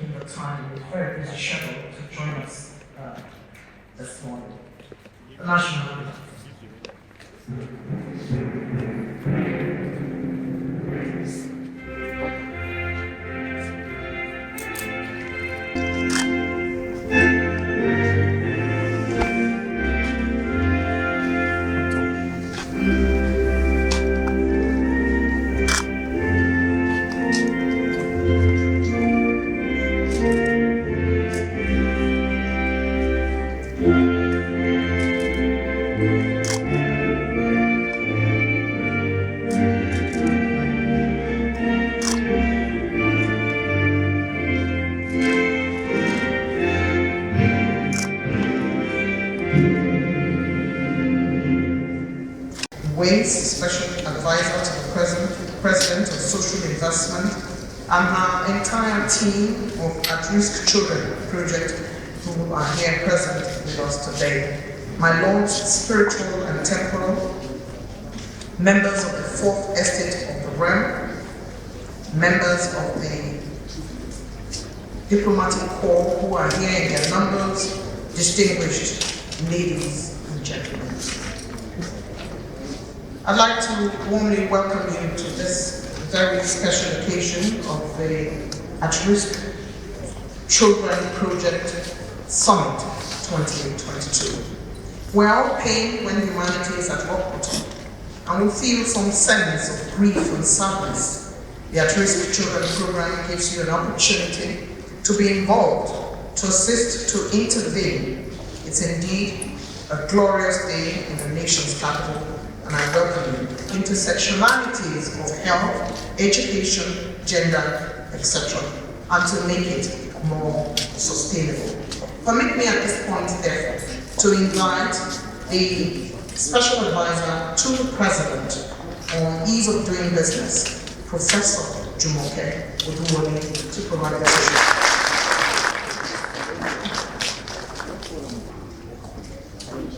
taking the time with very busy schedule to join us this morning. The national anthem. Special advisor to the President of Social Investment, and her entire team of at-risk children project who are here present with us today. My lords, spiritual and temporal, members of the Fourth Estate of the Realm, members of the Diplomatic Corps who are here in their numbers, distinguished ladies and gentlemen. I'd like to warmly welcome you to this very special occasion of the At-Risk Children Project Summit 2022. We're all pained when humanity is at rock bottom, and we feel some sense of grief and sadness. The At-Risk Children Program gives you an opportunity to be involved, to assist, to intervene. It's indeed a glorious day in the nation's capital, and I welcome you. Intersectionalities of health, education, gender, etc., and to make it more sustainable. Permit me at this point, therefore, to invite the Special Advisor to the President on Ease of Doing Business, Professor Jumoke Oduwole, to provide leadership.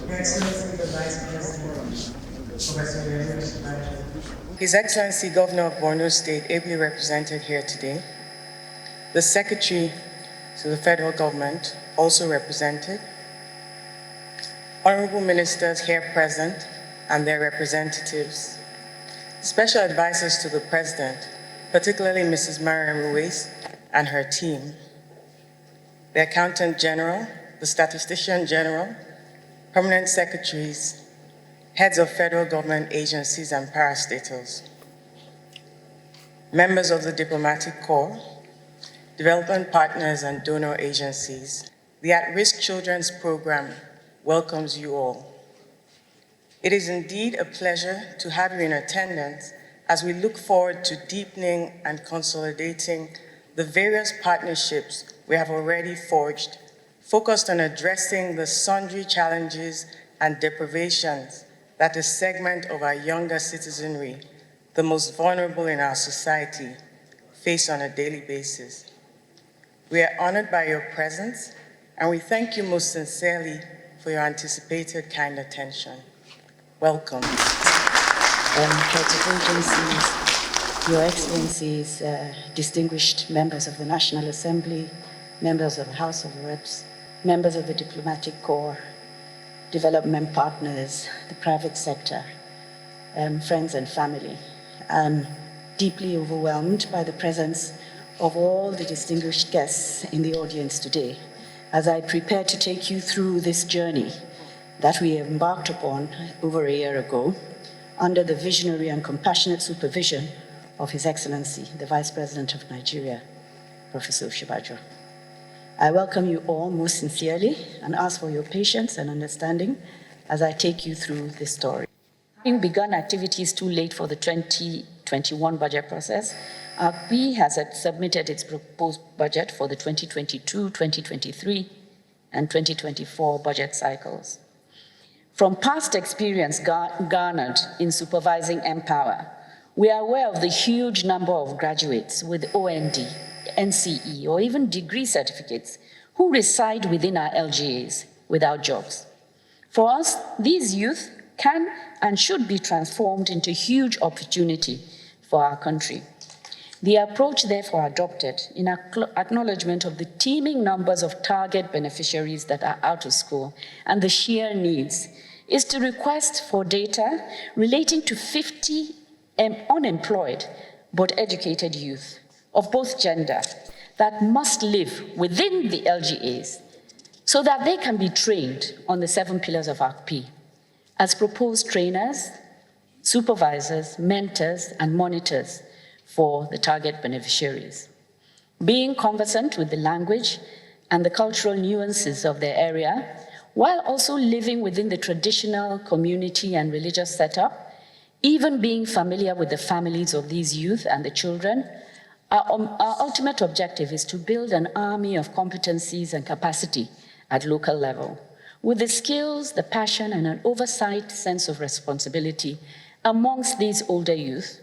Your Excellency, the Vice President, His Excellency Governor of Borno State, ably represented here today. The Secretary to the Federal Government, also represented. Honorable Ministers here present and their representatives. Special Advisors to the President, particularly Mrs. Mariam Ruiz and her team. The Accountant General, the Statistician General, Permanent Secretaries, heads of federal government agencies and parastatals, members of the Diplomatic Corps, development partners and donor agencies. The At-Risk Children's Program welcomes you all. It is indeed a pleasure to have you in attendance as we look forward to deepening and consolidating the various partnerships we have already forged, focused on addressing the sundry challenges and deprivations that a segment of our younger citizenry, the most vulnerable in our society, face on a daily basis. We are honored by your presence, and we thank you most sincerely for your anticipated kind attention. Welcome. Heads of agencies, Your Excellencies, distinguished members of the National Assembly, members of the House of Reps, members of the Diplomatic Corps, development partners, the private sector, friends and family. I'm deeply overwhelmed by the presence of all the distinguished guests in the audience today as I prepare to take you through this journey that we embarked upon over a year ago under the visionary and compassionate supervision of His Excellency, the Vice President of Nigeria, Professor Osinbajo. I welcome you all most sincerely and ask for your patience and understanding as I take you through this story. Having begun activities too late for the 2021 budget process, ARCB has submitted its proposed budget for the 2022, 2023, and 2024 budget cycles. From past experience garnered in supervising Empower, we are aware of the huge number of graduates with OND, NCE, or even degree certificates who reside within our LGAs without jobs. For us, these youth can and should be transformed into huge opportunity for our country. The approach therefore adopted in acknowledgement of the teeming numbers of target beneficiaries that are out of school and the sheer needs is to request for data relating to 50 unemployed but educated youth of both gender that must live within the LGAs so that they can be trained on the 7 pillars of ACP as proposed trainers, supervisors, mentors, and monitors for the target beneficiaries. Being conversant with the language and the cultural nuances of their area, while also living within the traditional community and religious setup, even being familiar with the families of these youth and the children, our ultimate objective is to build an army of competencies and capacity at local level, with the skills, the passion, and an oversight sense of responsibility amongst these older youth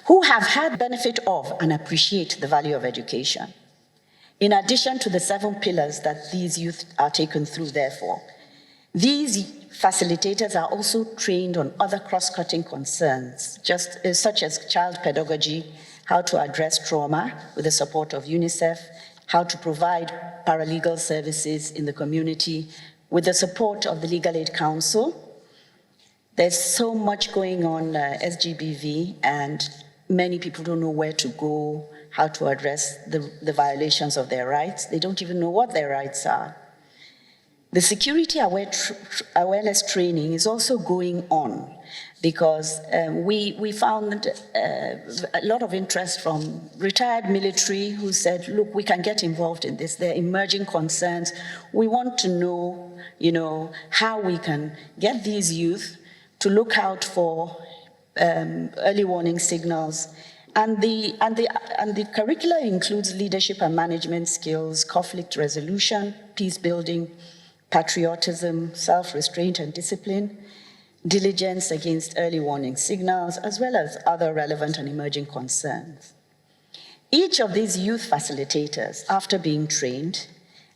who have had benefit of and appreciate the value of education. In addition to the 7 pillars that these youth are taken through, therefore, these facilitators are also trained on other cross-cutting concerns, such as child pedagogy, how to address trauma with the support of UNICEF, how to provide paralegal services in the community with the support of the Legal Aid Council. There's so much going on SGBV, and many people don't know where to go, how to address the violations of their rights. They don't even know what their rights are. The security awareness training is also going on because we found a lot of interest from retired military who said, look, we can get involved in this. There are emerging concerns. We want to know, how we can get these youth to look out for early warning signals. And the curricula includes leadership and management skills, conflict resolution, peace building, patriotism, self-restraint and discipline, diligence against early warning signals, as well as other relevant and emerging concerns. Each of these youth facilitators, after being trained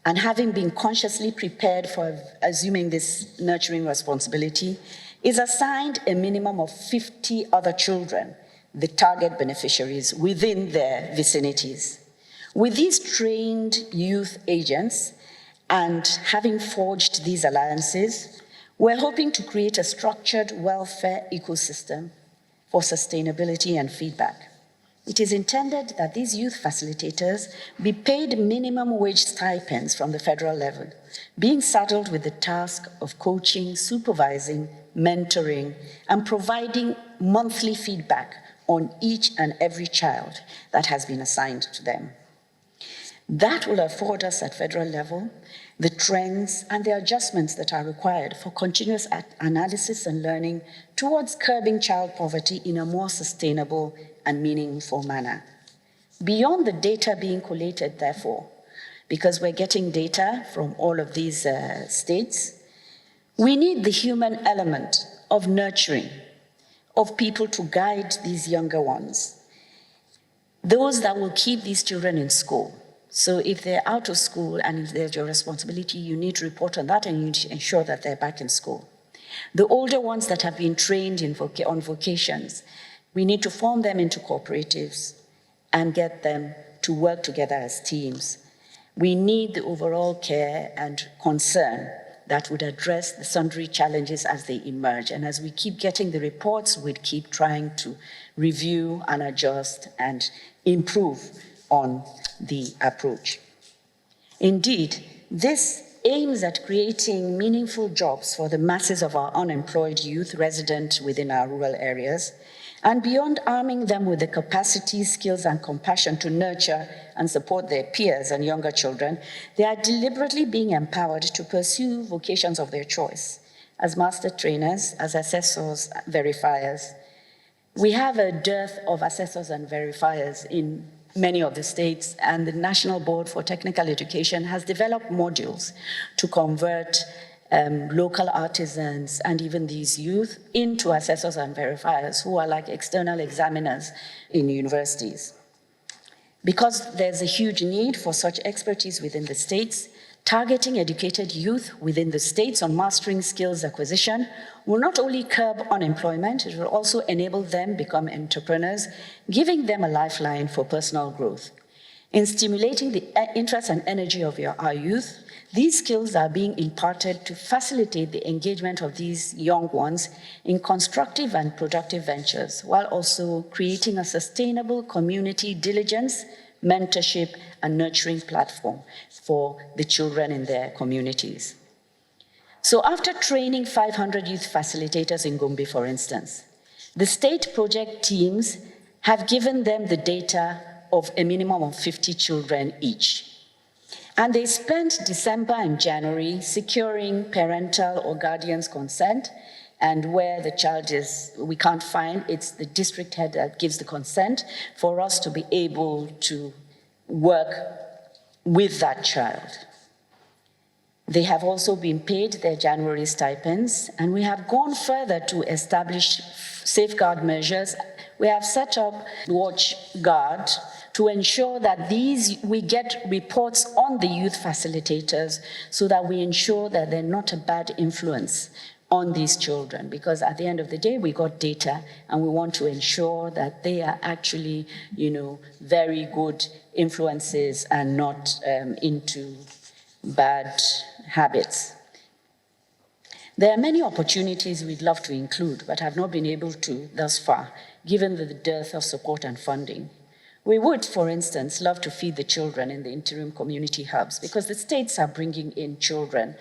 and having been consciously prepared for assuming this nurturing responsibility, is assigned a minimum of 50 other children, the target beneficiaries, within their vicinities. With these trained youth agents, and having forged these alliances, we're hoping to create a structured welfare ecosystem for sustainability and feedback. It is intended that these youth facilitators be paid minimum wage stipends from the federal level, being saddled with the task of coaching, supervising, mentoring, and providing monthly feedback on each and every child that has been assigned to them. That will afford us at federal level the trends and the adjustments that are required for continuous analysis and learning towards curbing child poverty in a more sustainable and meaningful manner. Beyond the data being collated, therefore, because we're getting data from all of these states, we need the human element of nurturing, of people to guide these younger ones, those that will keep these children in school. So if they're out of school and if there's your responsibility, you need to report on that and you need to ensure that they're back in school. The older ones that have been trained on vocations, we need to form them into cooperatives and get them to work together as teams. We need the overall care and concern that would address the sundry challenges as they emerge. And as we keep getting the reports, we'd keep trying to review and adjust and improve on the approach. Indeed, this aims at creating meaningful jobs for the masses of our unemployed youth resident within our rural areas, and beyond arming them with the capacity, skills, and compassion to nurture and support their peers and younger children, they are deliberately being empowered to pursue vocations of their choice as master trainers, as assessors, verifiers. We have a dearth of assessors and verifiers in many of the states, and the National Board for Technical Education has developed modules to convert local artisans and even these youth into assessors and verifiers who are like external examiners in universities. Because there's a huge need for such expertise within the states, Targeting educated youth within the states on mastering skills acquisition will not only curb unemployment, it will also enable them become entrepreneurs, giving them a lifeline for personal growth. In stimulating the interest and energy of our youth, these skills are being imparted to facilitate the engagement of these young ones in constructive and productive ventures, while also creating a sustainable community diligence, mentorship, and nurturing platform for the children in their communities. So after training 500 youth facilitators in Gombe, for instance, the state project teams have given them the data of a minimum of 50 children each. And they spent December and January securing parental or guardian's consent, and where the child is, we can't find, it's the district head that gives the consent for us to be able to work with that child. They have also been paid their January stipends, and we have gone further to establish safeguard measures. We have set up Watch Guard to ensure that we get reports on the youth facilitators so that we ensure that they're not a bad influence on these children, because at the end of the day, we got data and we want to ensure that they are actually, very good influences and not into bad habits. There are many opportunities we'd love to include, but have not been able to thus far, given the dearth of support and funding. We would, for instance, love to feed the children in the interim community hubs, because the states are bringing in children.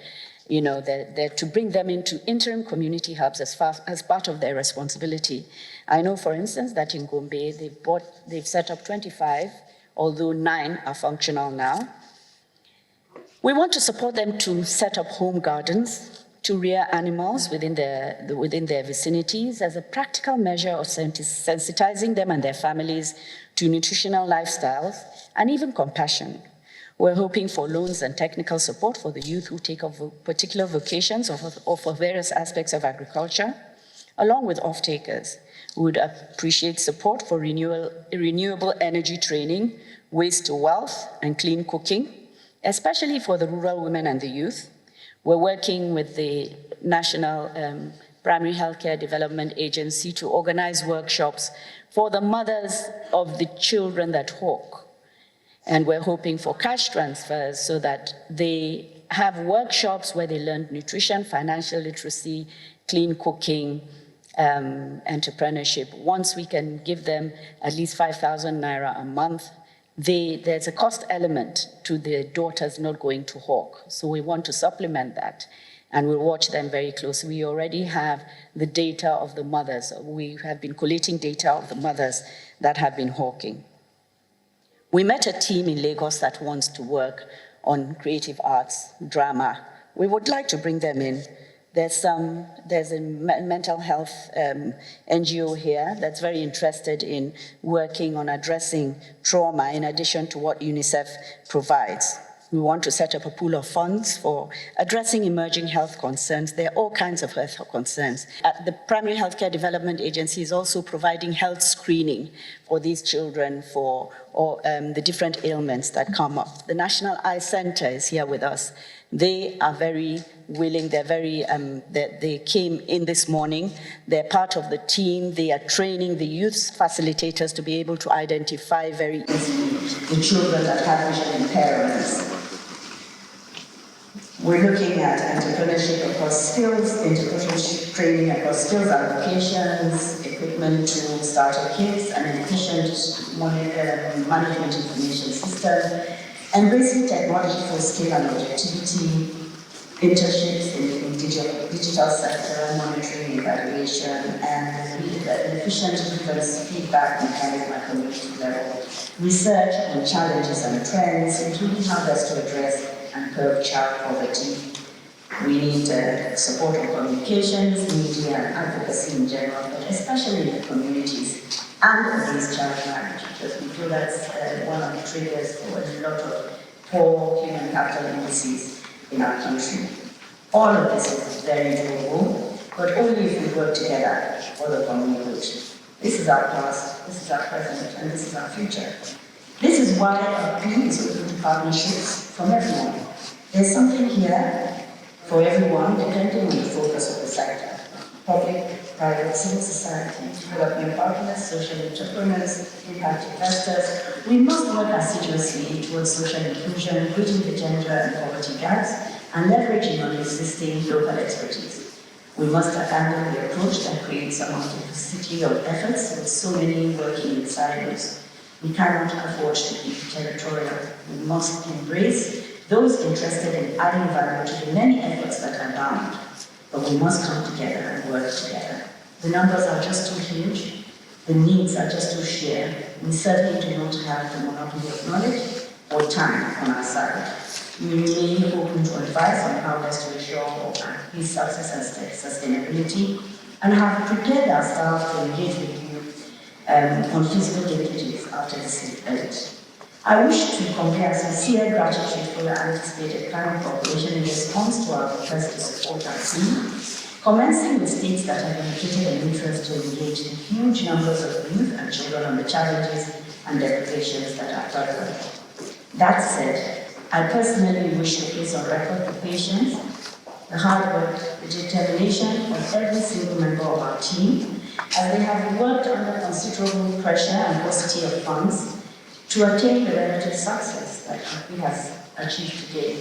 They're to bring them into interim community hubs as part of their responsibility. I know, for instance, that in Gombe, they've set up 25, although 9 are functional now. We want to support them to set up home gardens, to rear animals within their vicinities as a practical measure of sensitizing them and their families to nutritional lifestyles and even compassion. We're hoping for loans and technical support for the youth who take up particular vocations or for various aspects of agriculture, along with off-takers. We would appreciate support for renewable energy training, waste to wealth, and clean cooking, especially for the rural women and the youth. We're working with the National Primary Healthcare Development Agency to organize workshops for the mothers of the children that hawk. And we're hoping for cash transfers so that they have workshops where they learn nutrition, financial literacy, clean cooking, entrepreneurship. Once we can give them at least 5,000 naira a month, there's a cost element to their daughters not going to hawk. So we want to supplement that, and we'll watch them very closely. We already have the data of the mothers. We have been collating data of the mothers that have been hawking. We met a team in Lagos that wants to work on creative arts, drama. We would like to bring them in. There's a mental health NGO here that's very interested in working on addressing trauma in addition to what UNICEF provides. We want to set up a pool of funds for addressing emerging health concerns. There are all kinds of health concerns. The Primary Healthcare Development Agency is also providing health screening for these children for the different ailments that come up. The National Eye Center is here with us. They are very willing, they came in this morning, they're part of the team, they are training the youth facilitators to be able to identify very easily the children that have vision impairments. We're looking at entrepreneurship across skills, entrepreneurship training across skills applications, equipment to starter kits, and an efficient management information system, embracing technology for scale and objectivity, internships in the digital sector, monitoring, evaluation, and an efficient grievance feedback mechanism at community level. Research on challenges and trends, including how best to address and curb child poverty. We need support on communications, media, and advocacy in general, but especially in the communities and against child marriage, because we feel that's one of the triggers for a lot of poor human capital indices in our country. All of this is very doable, but only if we work together for the common good. This is our past, this is our present, and this is our future. This is why our being is open to partnerships from everyone. There's something here for everyone, depending on the focus of the sector. Public, private, civil society, development partners, social entrepreneurs, impact investors. We must work assiduously towards social inclusion, bridging the gender and poverty gaps, and leveraging on existing local expertise. We must abandon the approach that creates a multiplicity of efforts with so many working in silos. We cannot afford to be territorial. We must embrace those interested in adding value to the many efforts that are bound. But we must come together and work together. The numbers are just too huge. The needs are just too sheer. We certainly do not have the monopoly of knowledge or time on our side. We remain open to advice on how best to ensure peace, success, and sustainability, and have prepared our staff to engage with you on feasible linkages after this event. I wish to convey our sincere gratitude for your anticipated kind cooperation in response to our request to support our team, commencing with states that have indicated an interest to engage the huge numbers of youth and children on the challenges and deprivations that are prevalent. That said, I personally wish to place on record the patience, the hard work, the determination of every single member of our team, as they have worked under considerable pressure and paucity of funds to attain the relative success that we have achieved today.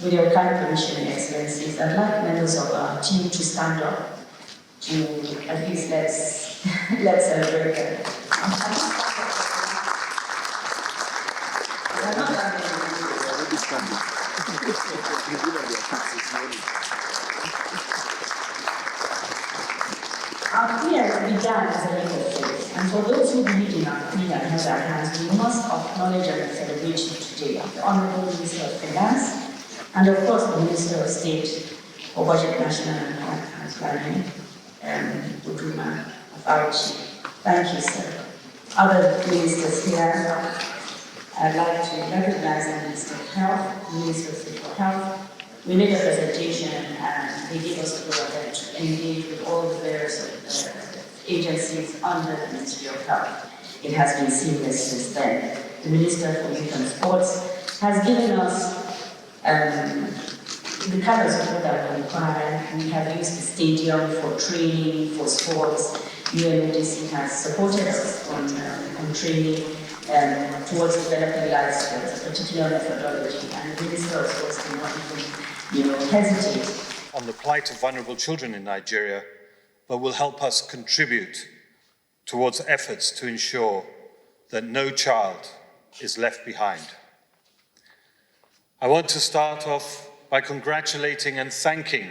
With your kind permission, Your Excellencies, I'd like members of our team to stand up to at least let's celebrate them. Our prayer began as a legal faith, and for those who believe in our prayer and held our hands, we must acknowledge and celebrate you today. The Honourable Minister of Finance, and of course the Minister of State for Budget, National and Planning, Uduma Authority. Thank you, sir. Other ministers here, I'd like to recognize the Minister of Health, the Minister of State for Health. We made a presentation and they gave us the go-ahead to engage with all the various agencies under the Ministry of Health. It has been seamless since then. The Minister for Youth and Sports has given us the kind of support that we require. We have used the stadium for training, for sports. UNODC has supported us on training towards developing life skills, a particular methodology, and the Minister of Sports did not even hesitate on the plight of vulnerable children in Nigeria, but will help us contribute towards efforts to ensure that no child is left behind. I want to start off by congratulating and thanking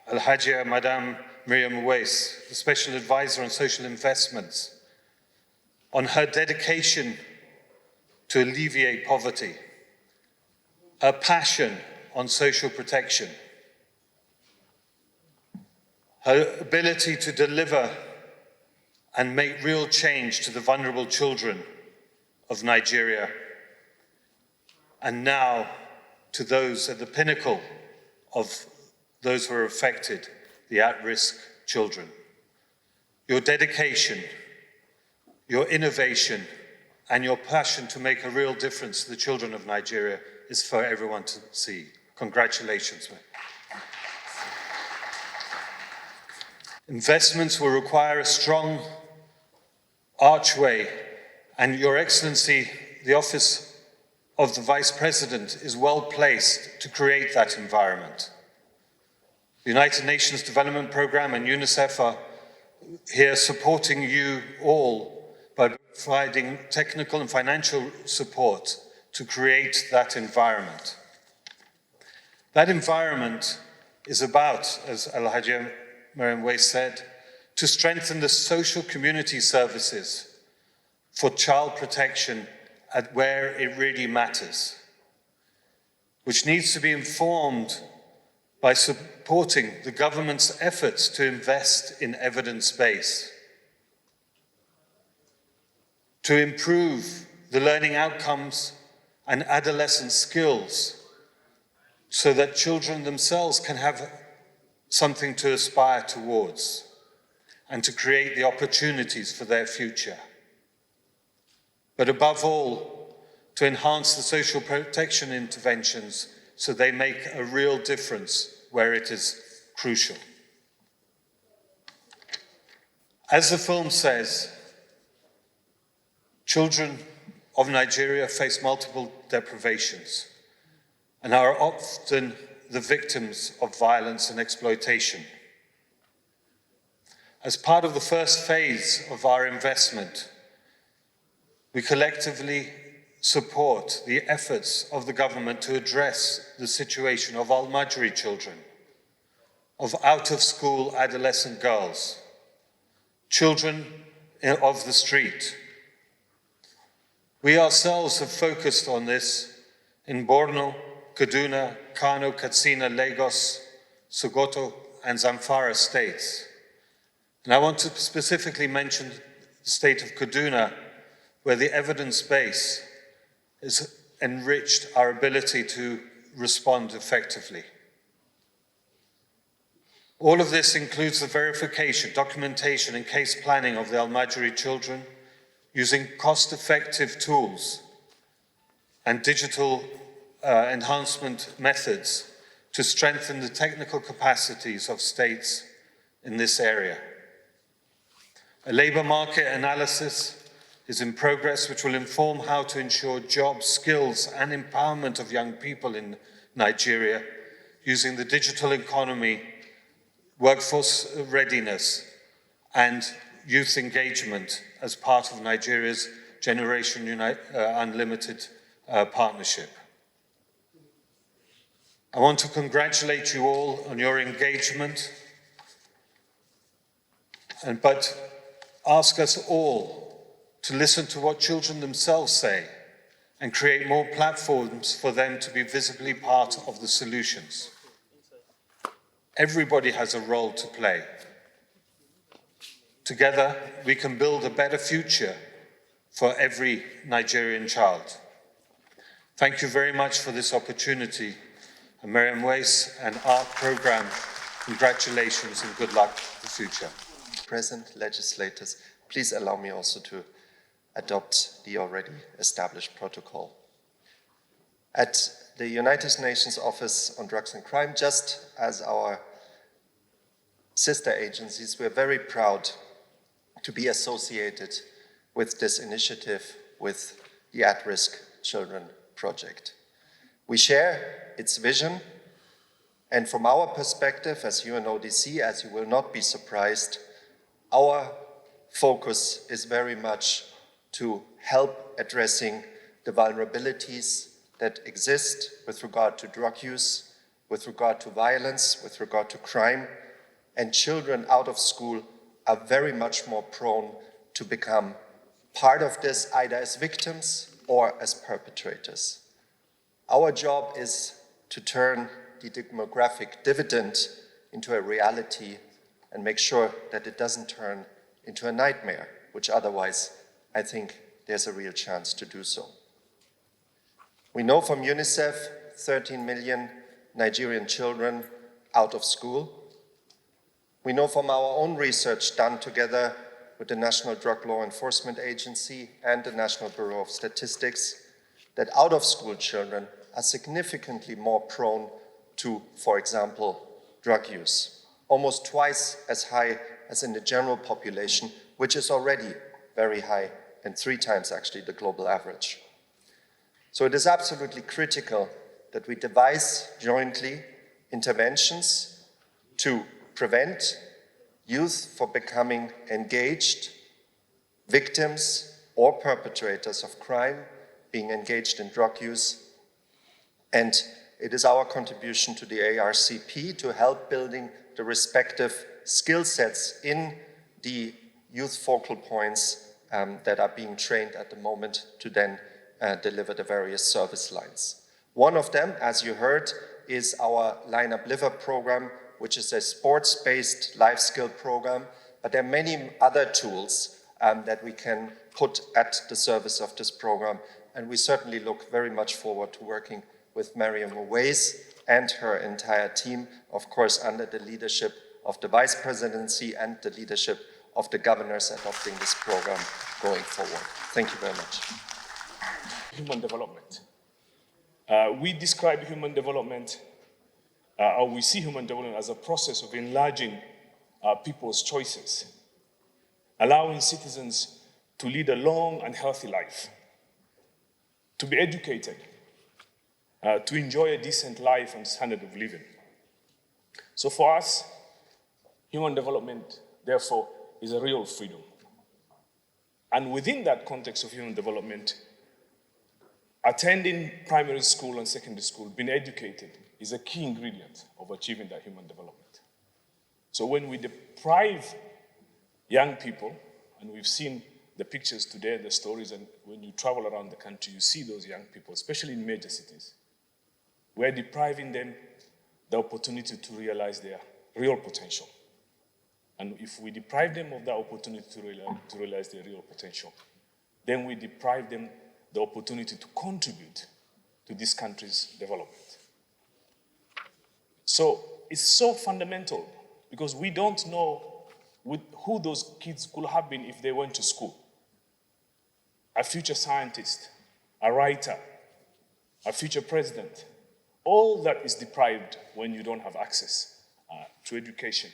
Al-Hajia Madam Miriam Uwais, the Special Advisor on Social Investments, on her dedication to alleviate poverty, her passion on social protection, her ability to deliver and make real change to the vulnerable children of Nigeria, and now to those at the pinnacle of those who are affected, the at-risk children. Your dedication, your innovation, and your passion to make a real difference to the children of Nigeria is for everyone to see. Congratulations, mate. Investments will require a strong archway, and Your Excellency, the Office of the Vice President, is well placed to create that environment. The United Nations Development Programme and UNICEF are here supporting you all by providing technical and financial support to create that environment. That environment is about, as Al-Hajia Miriam Uwais said, to strengthen the social community services for child protection at where it really matters, which needs to be informed by supporting the government's efforts to invest in evidence base, to improve the learning outcomes and adolescent skills so that children themselves can have something to aspire towards and to create the opportunities for their future. But above all, to enhance the social protection interventions so they make a real difference where it is crucial. As the film says, children of Nigeria face multiple deprivations and are often the victims of violence and exploitation. As part of the first phase of our investment, we collectively support the efforts of the government to address the situation of Al-Majri children, of out-of-school adolescent girls, children of the street. We ourselves have focused on this in Borno, Kaduna, Kano, Katsina, Lagos, Sokoto, and Zamfara states. And I want to specifically mention the state of Kaduna, where the evidence base has enriched our ability to respond effectively. All of this includes the verification, documentation, and case planning of the Al-Majri children using cost-effective tools and digital enhancement methods to strengthen the technical capacities of states in this area. A labor market analysis is in progress, which will inform how to ensure jobs, skills, and empowerment of young people in Nigeria using the digital economy, workforce readiness, and youth engagement as part of Nigeria's Generation Unlimited partnership. I want to congratulate you all on your engagement, but ask us all to listen to what children themselves say and create more platforms for them to be visibly part of the solutions. Everybody has a role to play. Together, we can build a better future for every Nigerian child. Thank you very much for this opportunity. And Mariam Weiss and our program, congratulations and good luck for the future. Present legislators, please allow me also to adopt the already established protocol. At the United Nations Office on Drugs and Crime, just as our sister agencies, we're very proud to be associated with this initiative, with the At-Risk Children Project. We share its vision, and from our perspective as UNODC, as you will not be surprised, our focus is very much to help addressing the vulnerabilities that exist with regard to drug use, with regard to violence, with regard to crime, and children out of school are very much more prone to become part of this, either as victims or as perpetrators. Our job is to turn the demographic dividend into a reality and make sure that it doesn't turn into a nightmare, which otherwise I think there's a real chance to do so. We know from UNICEF 13 million Nigerian children out of school. We know from our own research done together with the National Drug Law Enforcement Agency and the National Bureau of Statistics that out-of-school children are significantly more prone to, for example, drug use, almost twice as high as in the general population, which is already very high and 3 times actually the global average. So it is absolutely critical that we devise jointly interventions to prevent youth from becoming engaged victims or perpetrators of crime, being engaged in drug use. And it is our contribution to the ARCP to help building the respective skill sets in the youth focal points that are being trained at the moment to then deliver the various service lines. One of them, as you heard, is our Line Up Liver program, which is a sports-based life skill program, but there are many other tools that we can put at the service of this program, and we certainly look very much forward to working with Mariam Weiss and her entire team, of course under the leadership of the Vice Presidency and the leadership of the governors adopting this program going forward. Thank you very much. Human development. We describe human development, or we see human development as a process of enlarging people's choices, allowing citizens to lead a long and healthy life, to be educated, to enjoy a decent life and standard of living. So for us, human development, therefore, is a real freedom. And within that context of human development, attending primary school and secondary school, being educated, is a key ingredient of achieving that human development. So when we deprive young people, and we've seen the pictures today, the stories, and when you travel around the country, you see those young people, especially in major cities. We're depriving them the opportunity to realize their real potential. And if we deprive them of that opportunity to realize their real potential, then we deprive them the opportunity to contribute to this country's development. So it's so fundamental because we don't know who those kids could have been if they went to school. A future scientist, a writer, a future president. All that is deprived when you don't have access to education.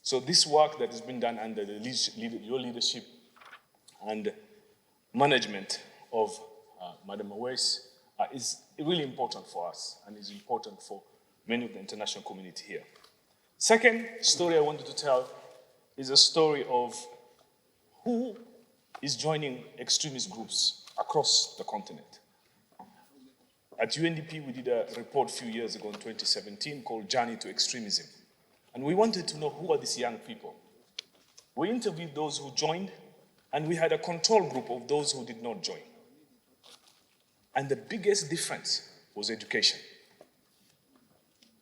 So this work that has been done under your leadership and management of Madam Awais is really important for us and is important for many of the international community here. Second story I wanted to tell is a story of who is joining extremist groups across the continent. At UNDP, we did a report a few years ago in 2017 called Journey to Extremism. And we wanted to know who are these young people. We interviewed those who joined, and we had a control group of those who did not join. And the biggest difference was education.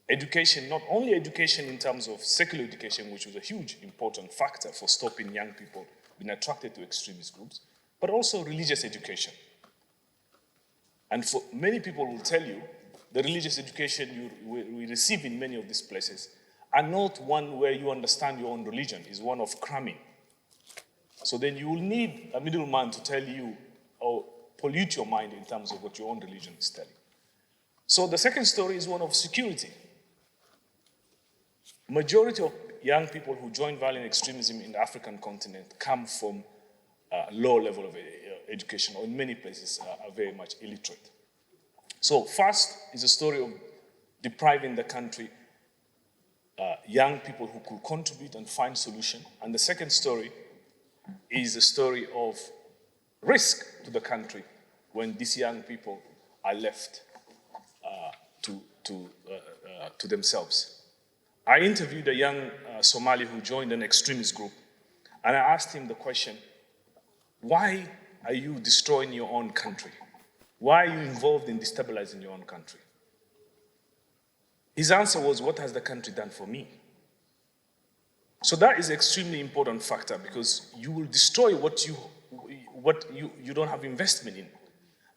Education, not only education in terms of secular education, which was a huge important factor for stopping young people being attracted to extremist groups, but also religious education. And for many people will tell you, the religious education we receive in many of these places are not one where you understand your own religion, is one of cramming. So then you will need a middleman to tell you or pollute your mind in terms of what your own religion is telling. So the second story is one of security. Majority of young people who join violent extremism in the African continent come from a low level of education, or in many places are very much illiterate. So first is a story of depriving the country young people who could contribute and find solution. And the second story is a story of risk to the country when these young people are left to themselves. I interviewed a young Somali who joined an extremist group, and I asked him the question, why are you destroying your own country? Why are you involved in destabilizing your own country? His answer was, what has the country done for me? So that is an extremely important factor, because you will destroy what you don't have investment in.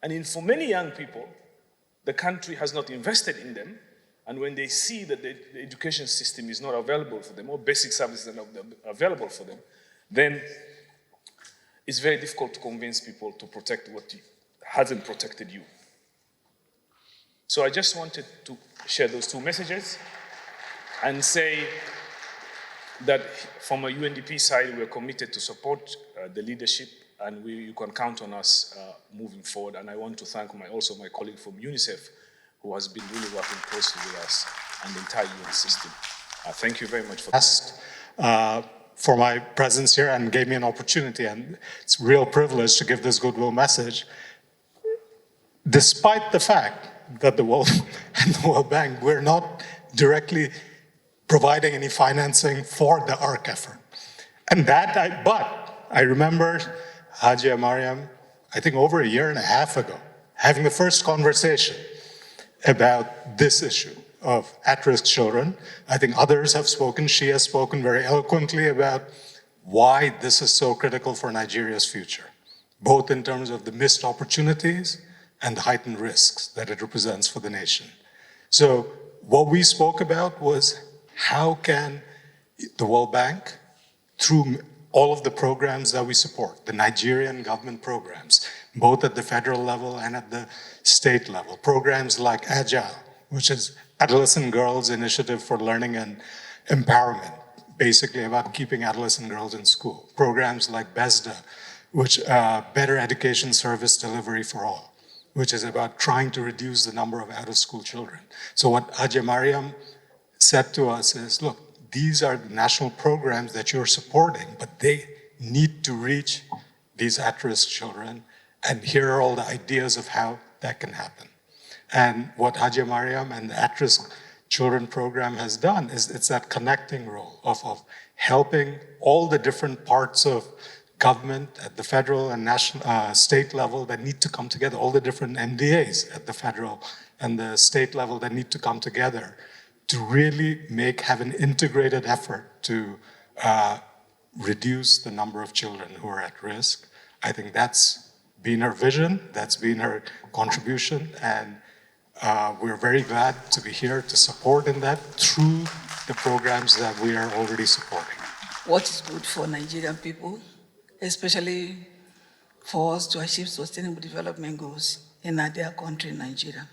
And for many young people, the country has not invested in them, and when they see that the education system is not available for them, or basic services are not available for them, then it's very difficult to convince people to protect what hasn't protected you. So I just wanted to share those two messages and say that from a UNDP side, we're committed to support the leadership, and you can count on us moving forward. And I want to thank also my colleague from UNICEF, who has been really working closely with us and the entire UN system. Thank you very much for for my presence here and gave me an opportunity, and it's a real privilege to give this goodwill message. Despite the fact that the World and the World Bank, we're not directly providing any financing for the ARC effort. And but I remember Hajia Mariam, I think over a year and a half ago, having the first conversation about this issue of at-risk children. I think others have spoken. She has spoken very eloquently about why this is so critical for Nigeria's future, both in terms of the missed opportunities and the heightened risks that it represents for the nation. So what we spoke about was, how can the World Bank, through all of the programs that we support, the Nigerian government programs, both at the federal level and at the state level. Programs like Agile, which is Adolescent Girls Initiative for Learning and Empowerment, basically about keeping adolescent girls in school. Programs like BESDA, which Better Education Service Delivery for All, which is about trying to reduce the number of out-of-school children. So what Ajay Mariam said to us is, look, these are the national programs that you're supporting, but they need to reach these at-risk children, and here are all the ideas of how that can happen. And what Ajay Mariam and the At-Risk Children program has done is it's that connecting role of helping all the different parts of government at the federal and national, state level that need to come together, all the different MDAs at the federal and the state level that need to come together to really have an integrated effort to reduce the number of children who are at risk. I think that's been her vision, that's been her contribution, and we're very glad to be here to support in that through the programs that we are already supporting. What is good for Nigerian people, especially for us to achieve sustainable development goals in our dear country, Nigeria.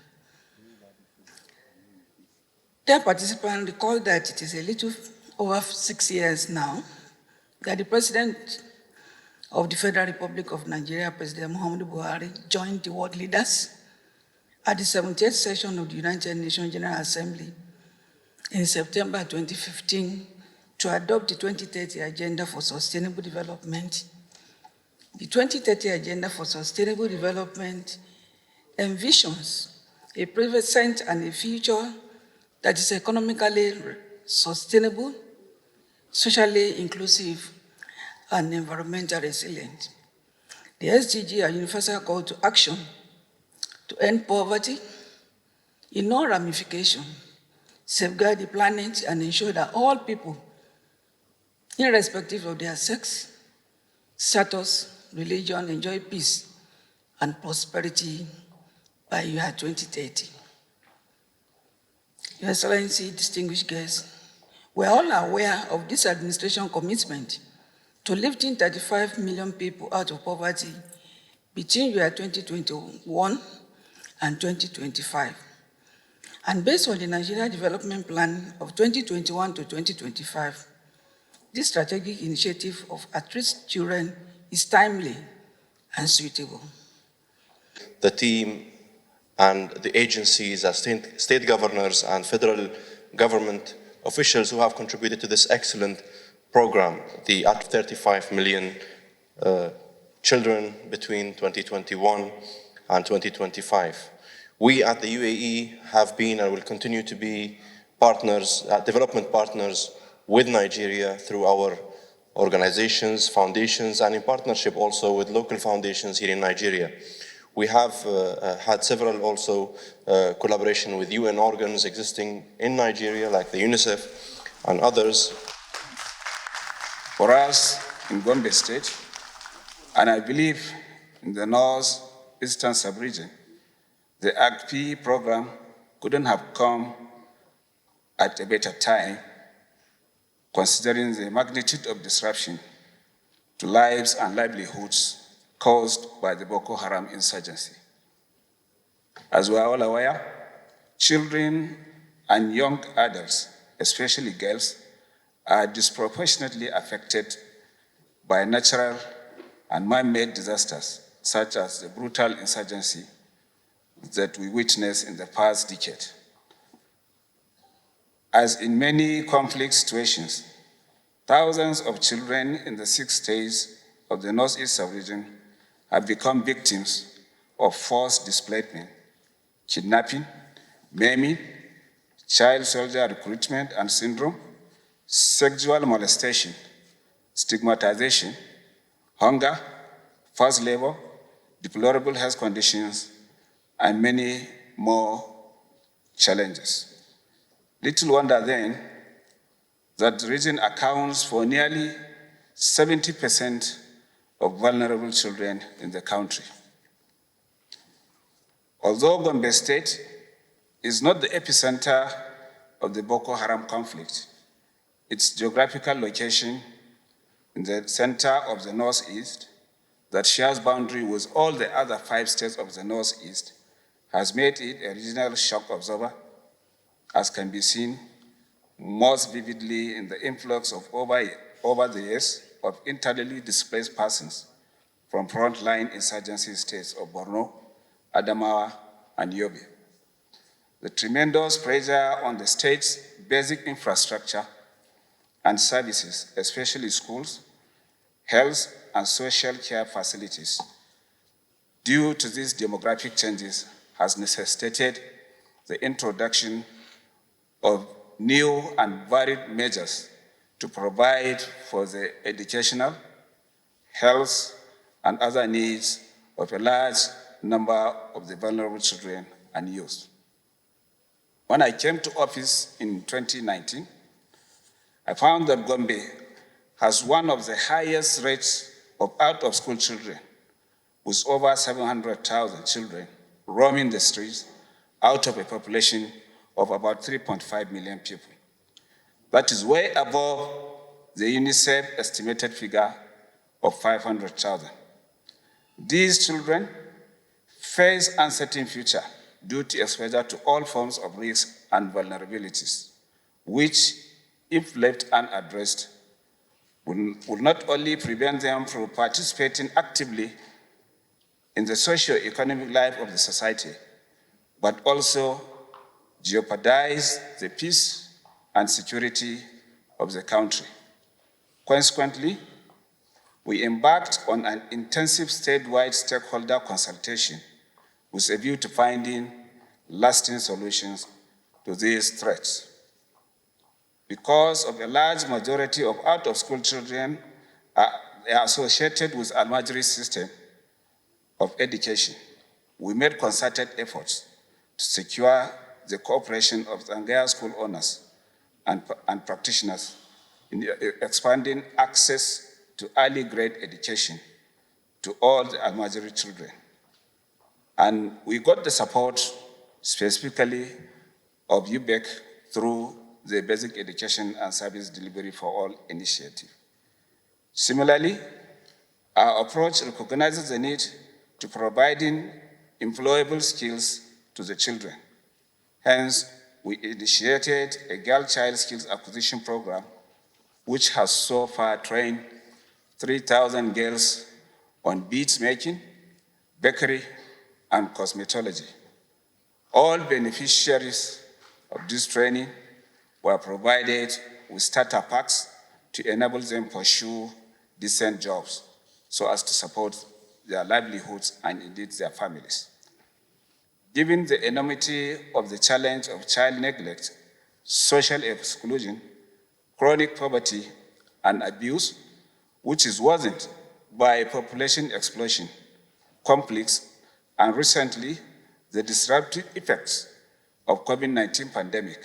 Dear participants, recall that it is a little over 6 years now that the President of the Federal Republic of Nigeria, President Muhammadu Buhari, joined the world leaders at the 78th session of the United Nations General Assembly in September 2015 to adopt the 2030 Agenda for Sustainable Development. The 2030 Agenda for Sustainable Development envisions a present and a future that is economically sustainable, socially inclusive, and environmentally resilient. The SDGs are universal call to action to end poverty in all ramifications, safeguard the planet, and ensure that all people, irrespective of their sex, status, religion, enjoy peace and prosperity by year 2030. Your Excellency, distinguished guests, we are all aware of this administration's commitment to lifting 35 million people out of poverty between year 2021 and 2025. And based on the Nigeria Development Plan of 2021 to 2025, this strategic initiative of at-risk children is timely and suitable. The team and the agencies, as state governors and federal government officials who have contributed to this excellent program, the at 35 million children between 2021 and 2025. We at the UAE have been and will continue to be partners, development partners with Nigeria through our organizations, foundations, and in partnership also with local foundations here in Nigeria. We have had several also collaboration with UN organs existing in Nigeria, like the UNICEF and others. For us in Gombe State, and I believe in the North-Eastern Sub-region, the ACP program couldn't have come at a better time, considering the magnitude of disruption to lives and livelihoods caused by the Boko Haram insurgency. As we are all aware, children and young adults, especially girls, are disproportionately affected by natural and man-made disasters, such as the brutal insurgency that we witnessed in the past decade. As in many conflict situations, thousands of children in the 6 states of the Northeast sub-region have become victims of forced displacement, kidnapping, maiming, child soldier recruitment and syndrome, sexual molestation, stigmatization, hunger, forced labor, deplorable health conditions, and many more challenges. Little wonder then that the region accounts for nearly 70% of vulnerable children in the country. Although Gombe State is not the epicenter of the Boko Haram conflict, its geographical location in the center of the Northeast, that shares boundary with all the other 5 states of the Northeast has made it a regional shock absorber, as can be seen most vividly in the influx of over the years of internally displaced persons from frontline insurgency states of Borno, Adamawa, and Yobe. The tremendous pressure on the state's basic infrastructure and services, especially schools, health, and social care facilities, due to these demographic changes, has necessitated the introduction of new and varied measures to provide for the educational, health, and other needs of a large number of the vulnerable children and youth. When I came to office in 2019, I found that Gombe has one of the highest rates of out-of-school children, with over 700,000 children roaming the streets out of a population of about 3.5 million people. That is way above the UNICEF estimated figure of 500,000. These children face uncertain future due to exposure to all forms of risk and vulnerabilities, which, if left unaddressed, will not only prevent them from participating actively in the socio-economic life of the society, but also jeopardize the peace and security of the country. Consequently, we embarked on an intensive statewide stakeholder consultation with a view to finding lasting solutions to these threats. Because of a large majority of out-of-school children are associated with Almajiri system of education, we made concerted efforts to secure the cooperation of Zangaya school owners and practitioners in expanding access to early grade education to all the Almajiri children. And we got the support specifically of UBEC through the Basic Education and Service Delivery for All initiative. Similarly, our approach recognizes the need to providing employable skills to the children. Hence, we initiated a girl child skills acquisition program, which has so far trained 3,000 girls on beads making, bakery, and cosmetology. All beneficiaries of this training were provided with starter packs to enable them pursue decent jobs so as to support their livelihoods and indeed their families. Given the enormity of the challenge of child neglect, social exclusion, chronic poverty, and abuse, which is worsened by population explosion, conflicts, and recently the disruptive effects of COVID-19 pandemic,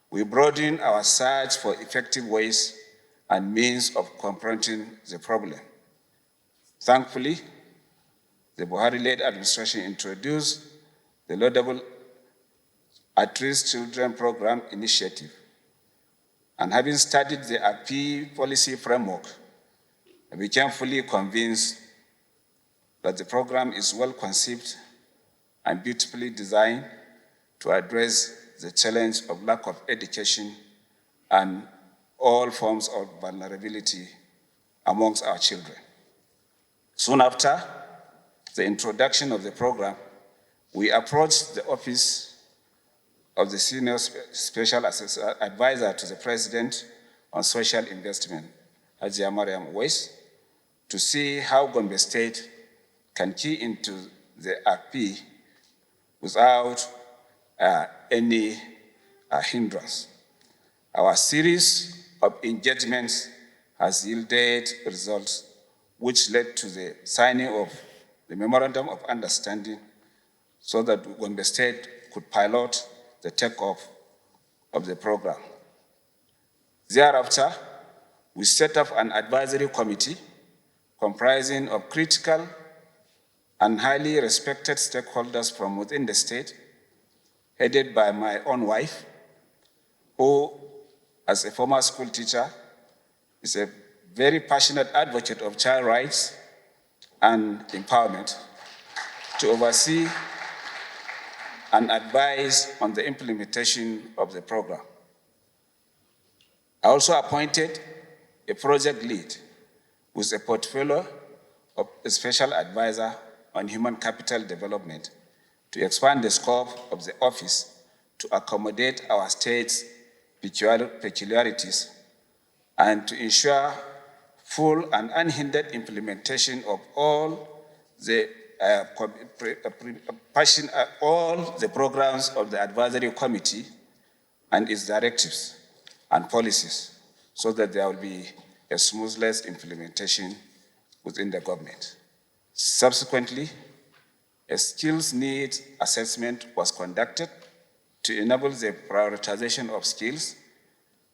we broaden our search for effective ways and means of confronting the problem. Thankfully, the Buhari-led administration introduced the laudable At-Risk Children Program initiative. And having studied the RP policy framework, I became fully convinced that the program is well conceived and beautifully designed to address the challenge of lack of education and all forms of vulnerability amongst our children. Soon after the introduction of the program, we approached the Office of the Senior Special Advisor to the President on Social Investment, Hajia Mariam Weiss, to see how Gombe State can key into the RP without any hindrance. Our series of engagements has yielded results which led to the signing of the Memorandum of Understanding so that Gombe State could pilot the takeoff of the program. Thereafter, we set up an advisory committee comprising of critical and highly respected stakeholders from within the state, headed by my own wife, who, as a former school teacher, is a very passionate advocate of child rights and Empowerment to oversee and advise on the implementation of the program. I also appointed a project lead with a portfolio of a special advisor on human capital development to expand the scope of the office to accommodate our state's peculiarities and to ensure full and unhindered implementation of all the programs of the advisory committee and its directives and policies, so that there will be a smoothless implementation within the government. Subsequently, a skills needs assessment was conducted to enable the prioritization of skills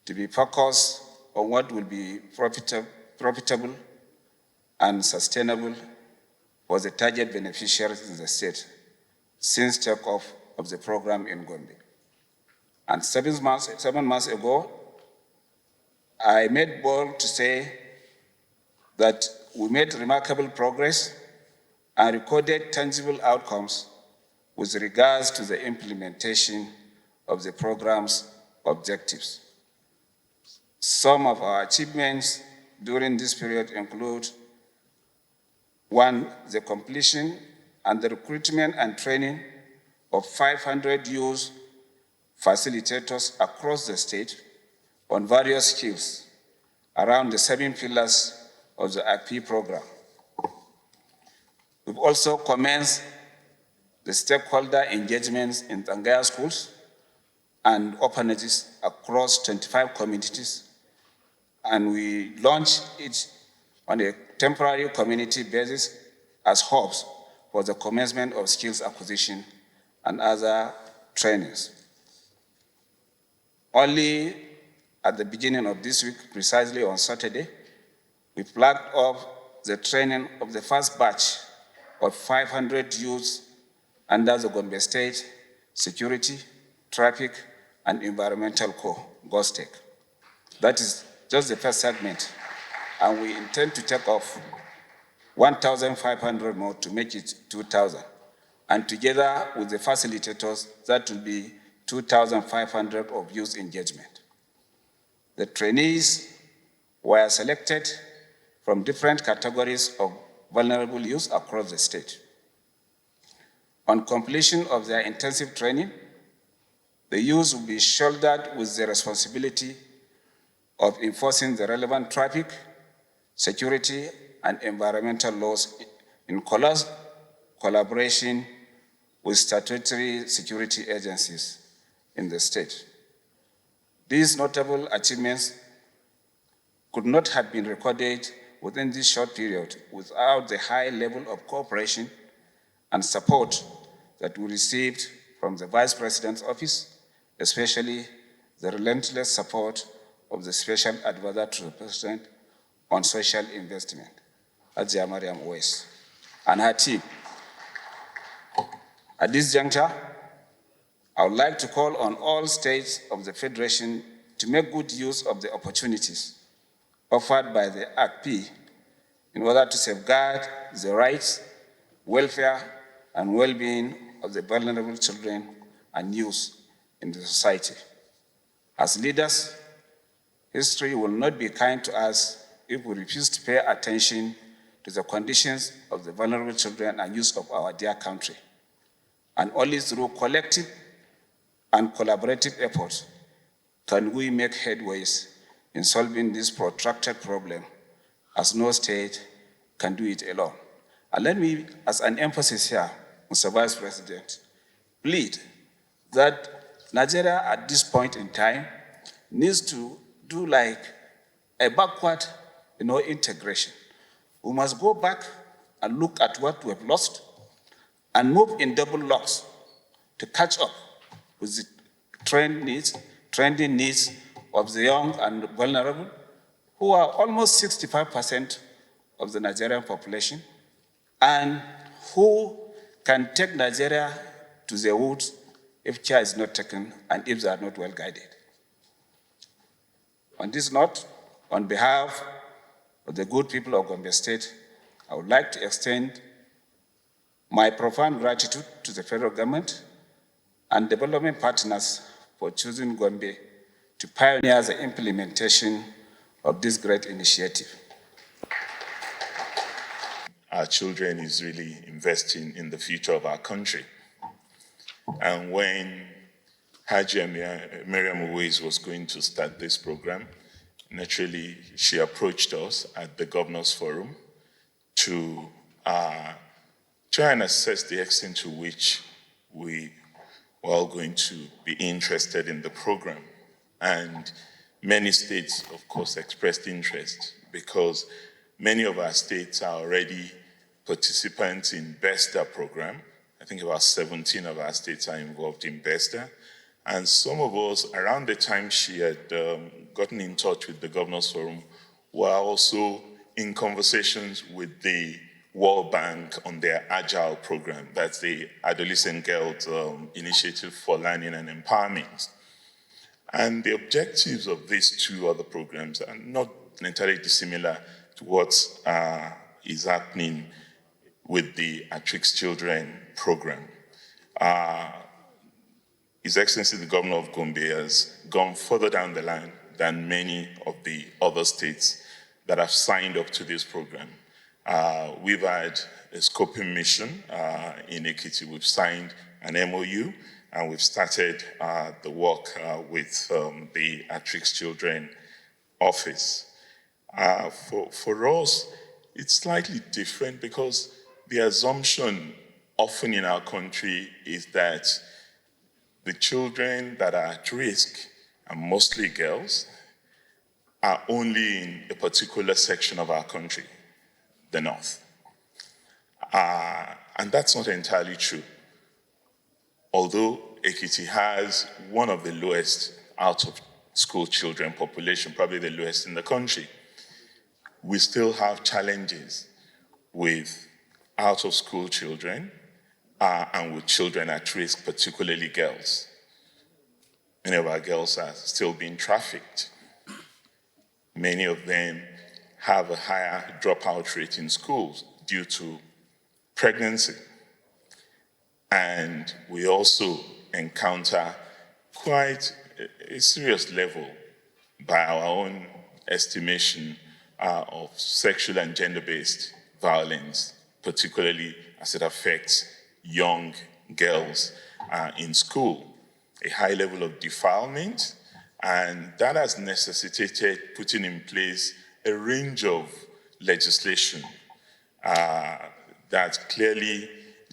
to be focused on what will be profitable and sustainable for the target beneficiaries in the state since takeoff of the program in Gombe. And 7 months ago, I made bold to say that we made remarkable progress and recorded tangible outcomes with regards to the implementation of the program's objectives. Some of our achievements during this period include: 1, the completion and the recruitment and training of 500 youth facilitators across the state on various skills around the 7 pillars of the ACP program. We've also commenced the stakeholder engagements in Tangaya schools and orphanages across 25 communities, and we launched it on a temporary community basis as hubs for the commencement of skills acquisition and other trainings. Only at the beginning of this week, precisely on Saturday, we flagged off the training of the first batch of 500 youths under the Gombe State Security, Traffic, and Environmental Corps, GOSTEC. That is just the first segment, and we intend to take off 1,500 more to make it 2,000. And together with the facilitators, that will be 2,500 of youth engagement. The trainees were selected from different categories of vulnerable youth across the state. On completion of their intensive training, the youth will be shouldered with the responsibility of enforcing the relevant traffic, security, and environmental laws in close collaboration with statutory security agencies in the state. These notable achievements could not have been recorded within this short period without the high level of cooperation and support that we received from the Vice President's office, especially the relentless support of the Special Advisor to the President on Social Investment, Ajia Mariam Owais, and her team. At this juncture, I would like to call on all states of the Federation to make good use of the opportunities offered by the ACP in order to safeguard the rights, welfare, and well-being of the vulnerable children and youth in the society. As leaders, history will not be kind to us if we refuse to pay attention to the conditions of the vulnerable children and youth of our dear country. And only through collective and collaborative efforts can we make headways in solving this protracted problem, as no state can do it alone. And let me, as an emphasis here, Mr. Vice President, plead that Nigeria at this point in time needs to do like a backward integration. We must go back and look at what we have lost and move in double locks to catch up with the trending needs of the young and vulnerable, who are almost 65% of the Nigerian population, and who can take Nigeria to the woods if care is not taken and if they are not well guided. On this note, on behalf of the good people of Gombe State, I would like to extend my profound gratitude to the federal government and development partners for choosing Gombe to pioneer the implementation of this great initiative. Our children is really investing in the future of our country. And when Haji Miriam Uwais was going to start this program, naturally she approached us at the Governors Forum to try and assess the extent to which we were all going to be interested in the program. And many states, of course, expressed interest because many of our states are already participants in BESTA program. I think about 17 of our states are involved in BESTA. And some of us, around the time she had gotten in touch with the Governors Forum, were also in conversations with the World Bank on their Agile program. That's the Adolescent Girls Initiative for Learning and Empowerment. And the objectives of these two other programs are not entirely dissimilar to what is happening with the At-Risk Children program. His Excellency, the Governor of Gombe, has gone further down the line than many of the other states that have signed up to this program. We've had a scoping mission in Ekiti. We've signed an MOU, and we've started the work with the At-Risk Children office. For us, it's slightly different because the assumption often in our country is that the children that are at risk, and mostly girls, are only in a particular section of our country, the North. And that's not entirely true. Although Ekiti has one of the lowest out-of-school children population, probably the lowest in the country, we still have challenges with out-of-school children and with children at risk, particularly girls. Many of our girls are still being trafficked. Many of them have a higher dropout rate in schools due to pregnancy. And we also encounter quite a serious level, by our own estimation, of sexual and gender-based violence, particularly as it affects young girls in school. A high level of defilement, and that has necessitated putting in place a range of legislation that clearly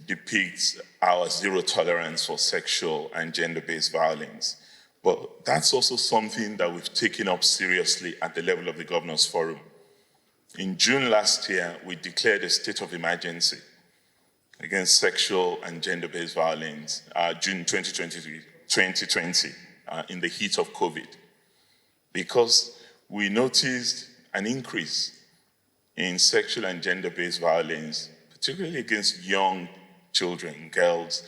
depicts our zero tolerance for sexual and gender-based violence. But that's also something that we've taken up seriously at the level of the Governors Forum. In June last year, we declared a state of emergency against sexual and gender-based violence, June 2020, in the heat of COVID, because we noticed an increase in sexual and gender-based violence, particularly against young children, girls,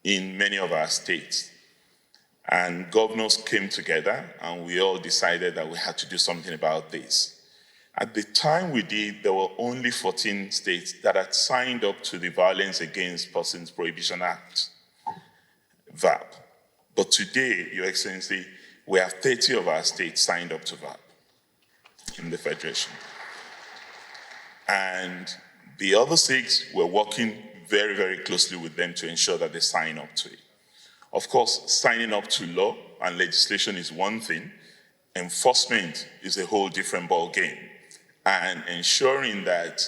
in many of our states. And governors came together and we all decided that we had to do something about this. At the time we did, there were only 14 states that had signed up to the Violence Against Persons Prohibition Act, VAP. But today, Your Excellency, we have 30 of our states signed up to VAP in the Federation. And the other 6, we're working very, very closely with them to ensure that they sign up to it. Of course, signing up to law and legislation is one thing. Enforcement is a whole different ballgame. And ensuring that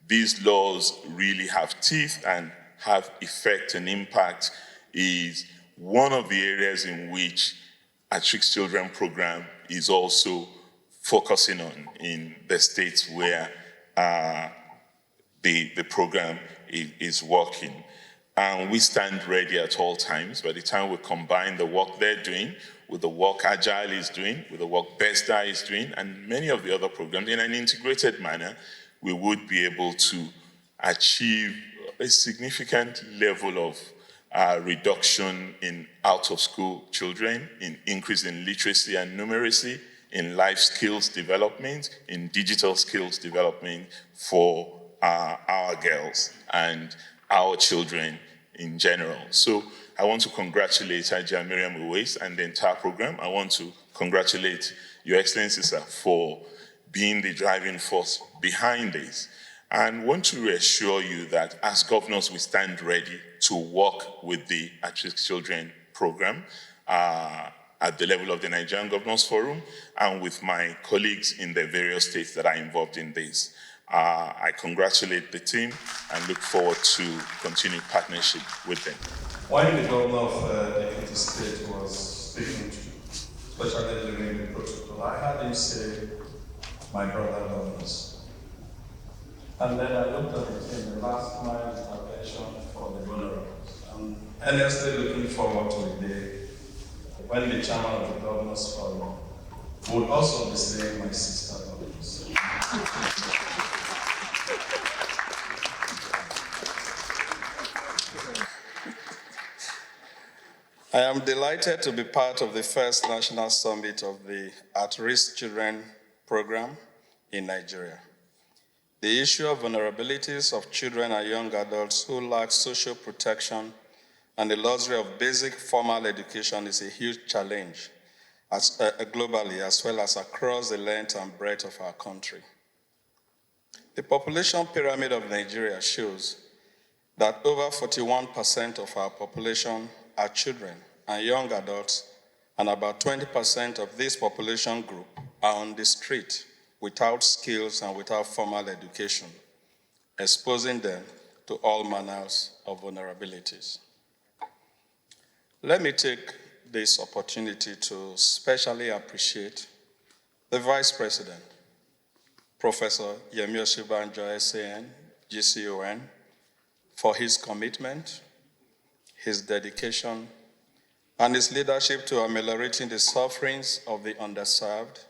these laws really have teeth and have effect and impact is one of the areas in which At-Risk Children program is also focusing on in the states where the program is working. And we stand ready at all times. By the time we combine the work they're doing with the work Agile is doing, with the work BESTA is doing, and many of the other programs, in an integrated manner, we would be able to achieve a significant level of reduction in out-of-school children, in increase in literacy and numeracy, in life skills development, in digital skills development for our girls and our children in general. So I want to congratulate Hajia Miriam Uwais and the entire program. I want to congratulate Your Excellency, sir, for being the driving force behind this. And want to reassure you that as governors, we stand ready to work with the At-Risk Children program at the level of the Nigerian Governors Forum and with my colleagues in the various states that are involved in this. I congratulate the team and look forward to continued partnership with them. When the governor of Ekiti State was speaking, especially during the protocol, I heard him say, "My brother governors." And then I looked at it in the last mile intervention for the vulnerables. I'm earnestly looking forward to the day when the chairman of the Governors Forum would also be saying, "My sister governors." I am delighted to be part of the first national summit of the At-Risk Children program in Nigeria. The issue of vulnerabilities of children and young adults who lack social protection and the luxury of basic formal education is a huge challenge globally as well as across the length and breadth of our country. The population pyramid of Nigeria shows that over 41% of our population are children and young adults, and about 20% of this population group are on the street without skills and without formal education, exposing them to all manners of vulnerabilities. Let me take this opportunity to specially appreciate the Vice President, Professor Yemi Osinbajo, SAN, GCON, for his commitment, his dedication, and his leadership to ameliorating the sufferings of the underserved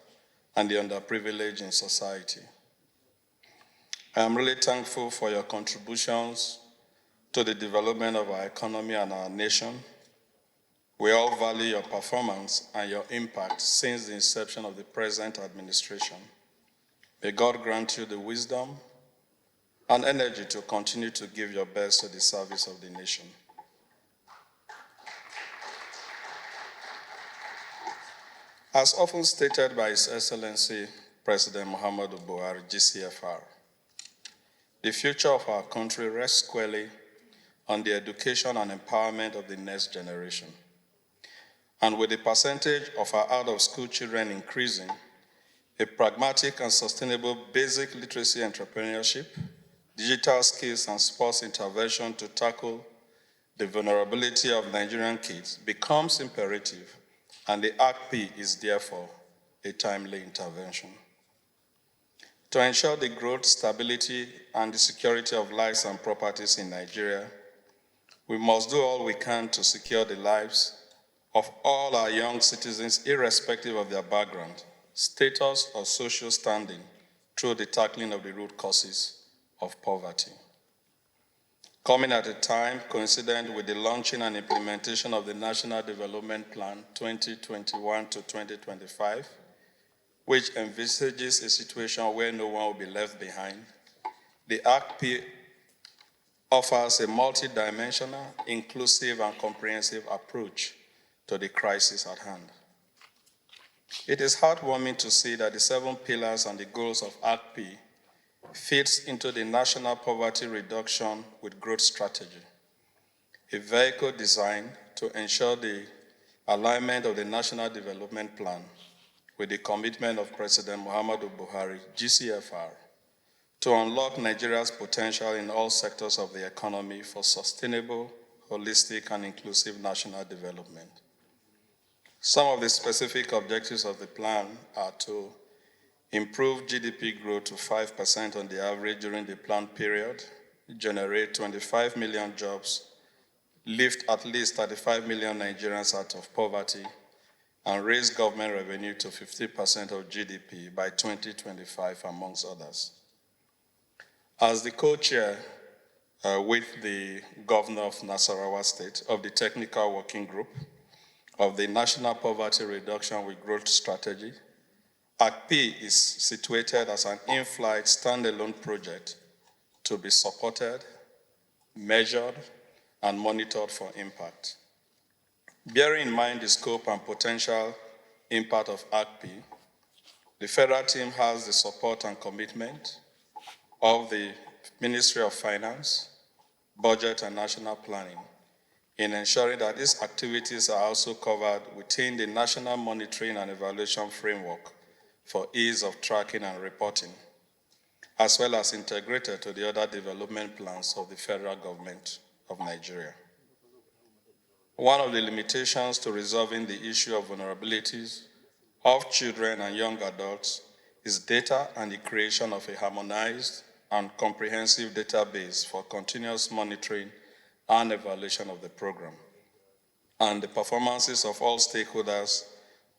and the underprivileged in society. I am really thankful for your contributions to the development of our economy and our nation. We all value your performance and your impact since the inception of the present administration. May God grant you the wisdom and energy to continue to give your best to the service of the nation. As often stated by His Excellency President Muhammadu Buhari GCFR, the future of our country rests squarely on the education and empowerment of the next generation. And with the percentage of our out-of-school children increasing, a pragmatic and sustainable basic literacy entrepreneurship, digital skills and sports intervention to tackle the vulnerability of Nigerian kids becomes imperative, and the ACP is therefore a timely intervention. To ensure the growth, stability, and the security of lives and properties in Nigeria, we must do all we can to secure the lives of all our young citizens, irrespective of their background, status, or social standing, through the tackling of the root causes of poverty. Coming at a time coincident with the launching and implementation of the National Development Plan 2021 to 2025, which envisages a situation where no one will be left behind, the ACP offers a multidimensional, inclusive, and comprehensive approach to the crisis at hand. It is heartwarming to see that the 7 pillars and the goals of ACP fits into the National Poverty Reduction with Growth Strategy, a vehicle designed to ensure the alignment of the National Development Plan with the commitment of President Muhammadu Buhari GCFR to unlock Nigeria's potential in all sectors of the economy for sustainable, holistic, and inclusive national development. Some of the specific objectives of the plan are to improve GDP growth to 5% on the average during the planned period, generate 25 million jobs, lift at least 35 million Nigerians out of poverty, and raise government revenue to 50% of GDP by 2025, amongst others. As the co-chair with the governor of Nasarawa State of the Technical Working Group of the National Poverty Reduction with Growth Strategy, ACP is situated as an in-flight standalone project to be supported, measured, and monitored for impact. Bearing in mind the scope and potential impact of ACP, the federal team has the support and commitment of the Ministry of Finance, Budget and National Planning in ensuring that these activities are also covered within the National Monitoring and Evaluation Framework for ease of tracking and reporting, as well as integrated to the other development plans of the federal government of Nigeria. One of the limitations to resolving the issue of vulnerabilities of children and young adults is data and the creation of a harmonized and comprehensive database for continuous monitoring and evaluation of the program, and the performances of all stakeholders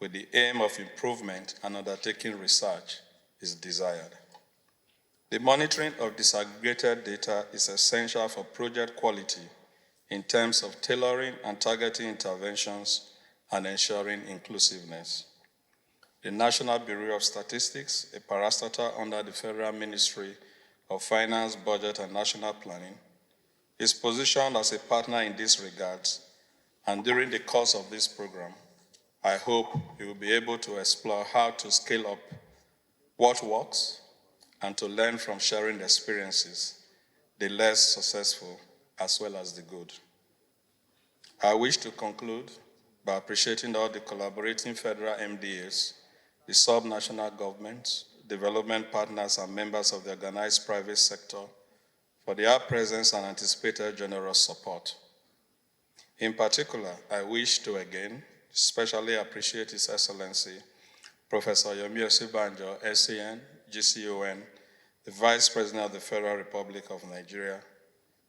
with the aim of improvement and undertaking research is desired. The monitoring of disaggregated data is essential for project quality in terms of tailoring and targeting interventions and ensuring inclusiveness. The National Bureau of Statistics, a parastatal under the Federal Ministry of Finance, Budget and National Planning, is positioned as a partner in these regards, and during the course of this program, I hope you will be able to explore how to scale up what works and to learn from sharing the experiences, the less successful as well as the good. I wish to conclude by appreciating all the collaborating federal MDAs, the sub-national governments, development partners, and members of the organized private sector for their presence and anticipated generous support. In particular, I wish to again especially appreciate His Excellency, Professor Yomi Osibanjo, SAN, GCON, the Vice President of the Federal Republic of Nigeria,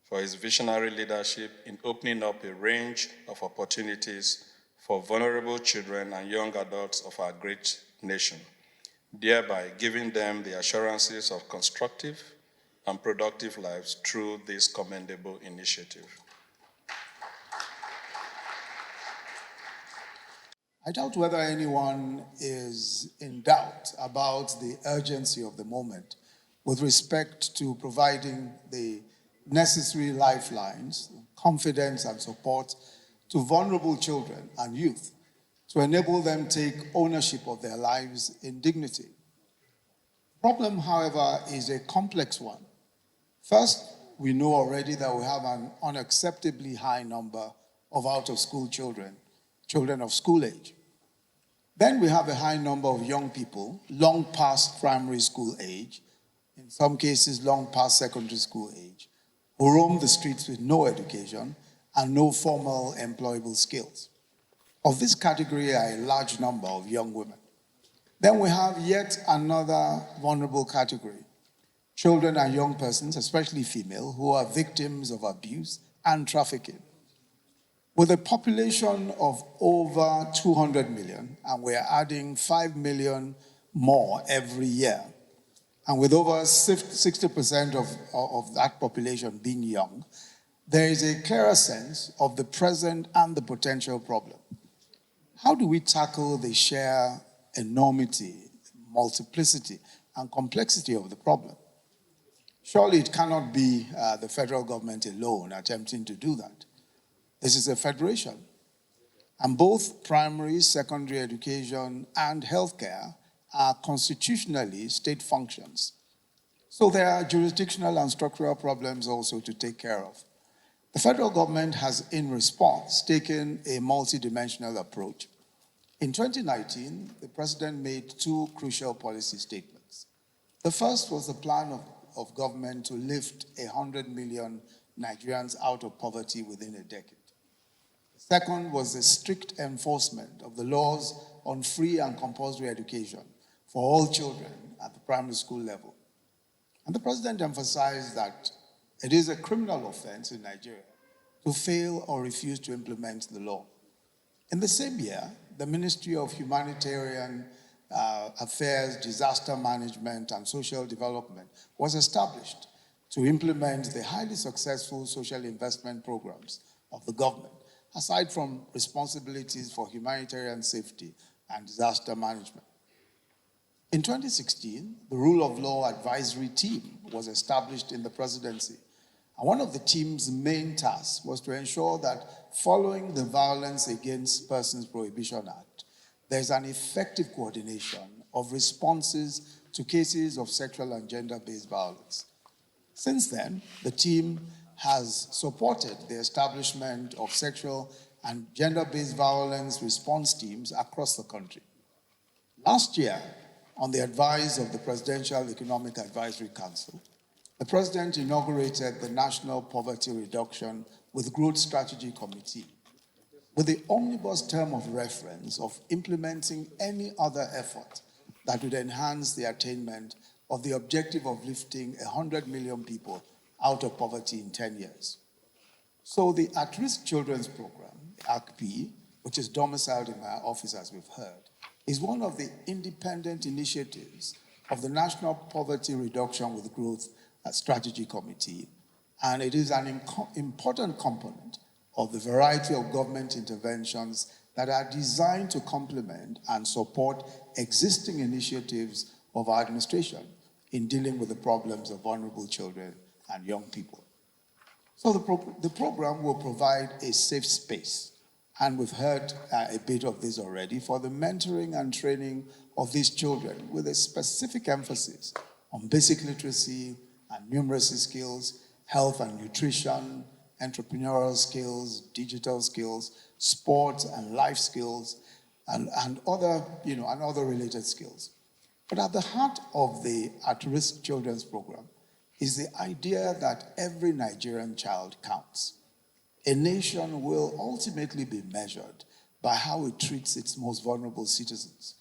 for his visionary leadership in opening up a range of opportunities for vulnerable children and young adults of our great nation, thereby giving them the assurances of constructive and productive lives through this commendable initiative. I doubt whether anyone is in doubt about the urgency of the moment with respect to providing the necessary lifelines, confidence and support to vulnerable children and youth to enable them take ownership of their lives in dignity. The problem, however, is a complex one. First, we know already that we have an unacceptably high number of out-of-school children of school age. Then we have a high number of young people, long past primary school age, in some cases long past secondary school age, who roam the streets with no education and no formal employable skills. Of this category are a large number of young women. Then we have yet another vulnerable category, children and young persons, especially female, who are victims of abuse and trafficking. With a population of over 200 million, and we're adding 5 million more every year, and with over 60% of that population being young, there is a clearer sense of the present and the potential problem. How do we tackle the sheer enormity, multiplicity, and complexity of the problem? Surely it cannot be the federal government alone attempting to do that. This is a federation, and both primary, secondary education, and healthcare are constitutionally state functions. So there are jurisdictional and structural problems also to take care of. The federal government has, in response, taken a multidimensional approach. In 2019, the president made two crucial policy statements. The first was the plan of government to lift 100 million Nigerians out of poverty within a decade. Second was the strict enforcement of the laws on free and compulsory education for all children at the primary school level. And the president emphasized that it is a criminal offense in Nigeria to fail or refuse to implement the law. In the same year, the Ministry of Humanitarian Affairs, Disaster Management, and Social Development was established to implement the highly successful social investment programs of the government, aside from responsibilities for humanitarian safety and disaster management. In 2016, the Rule of Law Advisory Team was established in the presidency. And one of the team's main tasks was to ensure that following the Violence Against Persons Prohibition Act, there's an effective coordination of responses to cases of sexual and gender-based violence. Since then, the team has supported the establishment of sexual and gender-based violence response teams across the country. Last year, on the advice of the Presidential Economic Advisory Council, the President inaugurated the National Poverty Reduction with Growth Strategy Committee with the omnibus term of reference of implementing any other effort that would enhance the attainment of the objective of lifting 100 million people out of poverty in 10 years. So the At-Risk Children's Program, ACP, which is domiciled in my office as we've heard, is one of the independent initiatives of the National Poverty Reduction with Growth Strategy Committee, and it is an important component of the variety of government interventions that are designed to complement and support existing initiatives of our administration in dealing with the problems of vulnerable children and young people. So the program will provide a safe space, and we've heard a bit of this already, for the mentoring and training of these children with a specific emphasis on basic literacy and numeracy skills, health and nutrition, entrepreneurial skills, digital skills, sports and life skills, and other related skills. But at the heart of the At-Risk Children's Program is the idea that every Nigerian child counts. A nation will ultimately be measured by how it treats its most vulnerable citizens.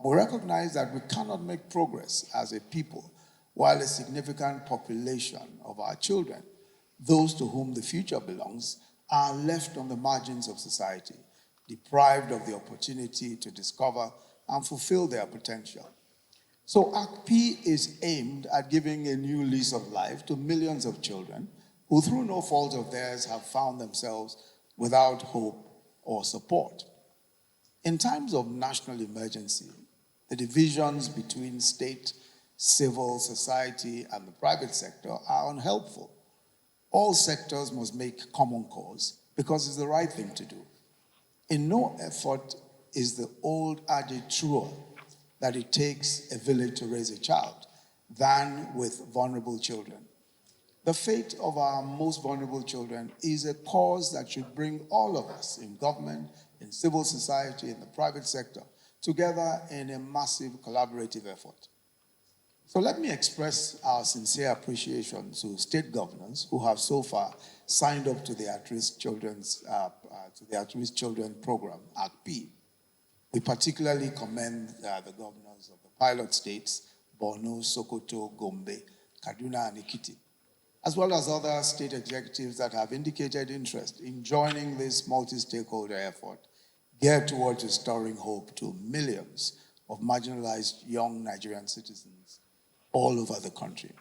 We recognize that we cannot make progress as a people while a significant population of our children, those to whom the future belongs, are left on the margins of society, deprived of the opportunity to discover and fulfill their potential. So ACP is aimed at giving a new lease of life to millions of children who, through no fault of theirs, have found themselves without hope or support. In times of national emergency, the divisions between state, civil society, and the private sector are unhelpful. All sectors must make common cause because it's the right thing to do. In no effort is the old adage truer that it takes a village to raise a child than with vulnerable children. The fate of our most vulnerable children is a cause that should bring all of us in government, in civil society, in the private sector, together in a massive collaborative effort. So let me express our sincere appreciation to state governors who have so far signed up to the At-Risk Children Program, ACP. We particularly commend the governors of the pilot states, Borno, Sokoto, Gombe, Kaduna, and Ekiti, as well as other state executives that have indicated interest in joining this multi-stakeholder effort geared towards restoring hope to millions of marginalized young Nigerian citizens all over the country.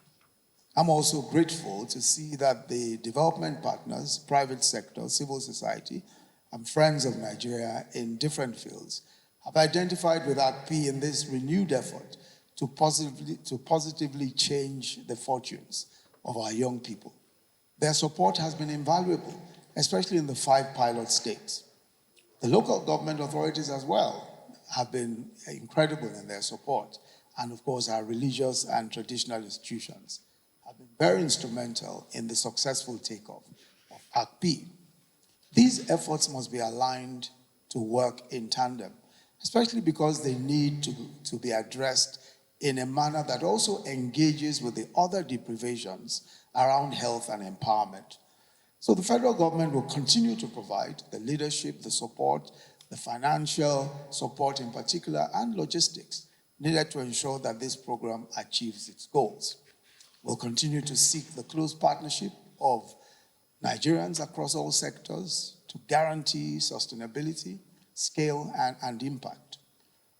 I'm also grateful to see that the development partners, private sector, civil society, and friends of Nigeria in different fields have identified with ACP in this renewed effort to positively change the fortunes of our young people. Their support has been invaluable, especially in the 5 pilot states. The local government authorities as well have been incredible in their support, and of course our religious and traditional institutions have been very instrumental in the successful takeoff of ACP. These efforts must be aligned to work in tandem, especially because they need to be addressed in a manner that also engages with the other deprivations around health and empowerment. So the federal government will continue to provide the leadership, the support, the financial support in particular, and logistics needed to ensure that this program achieves its goals. We'll continue to seek the close partnership of Nigerians across all sectors to guarantee sustainability, scale, and impact.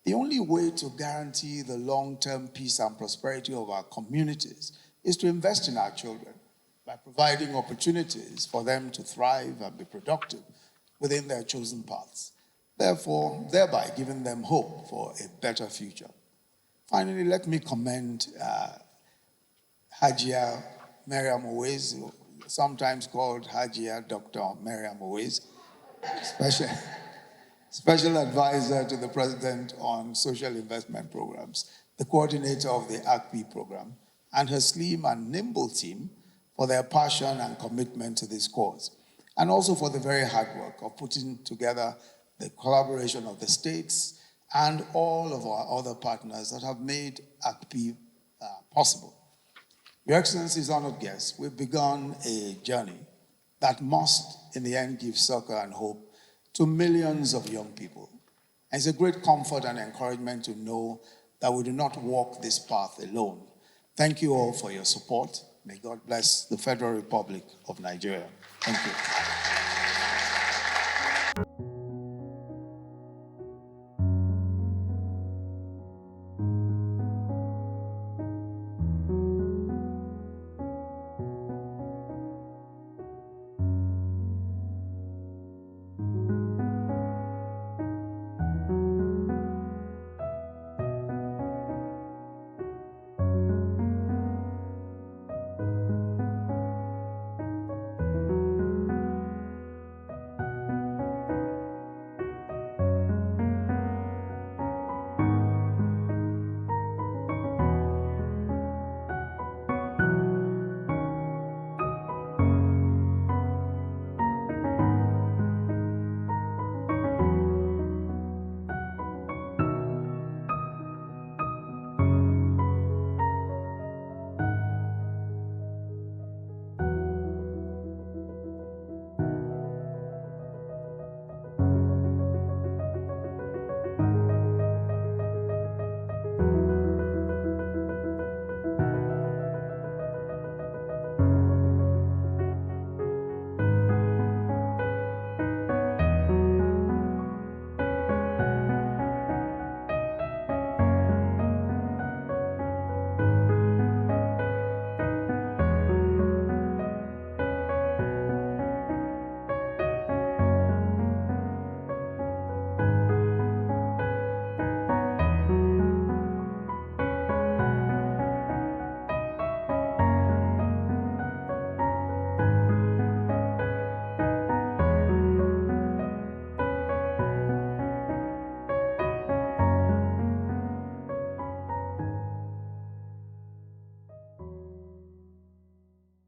The only way to guarantee the long-term peace and prosperity of our communities is to invest in our children by providing opportunities for them to thrive and be productive within their chosen paths, thereby giving them hope for a better future. Finally, let me commend Hajia Mariam Owais, sometimes called Hajia Dr. Mariam Owais, Special Advisor to the President on Social Investment Programs, the coordinator of the ACP program, and her slim and nimble team for their passion and commitment to this cause, and also for the very hard work of putting together the collaboration of the states and all of our other partners that have made ACP possible. Your Excellency's honored guests, we've begun a journey that must, in the end, give succor and hope to millions of young people. And it's a great comfort and encouragement to know that we do not walk this path alone. Thank you all for your support. May God bless the Federal Republic of Nigeria. Thank you.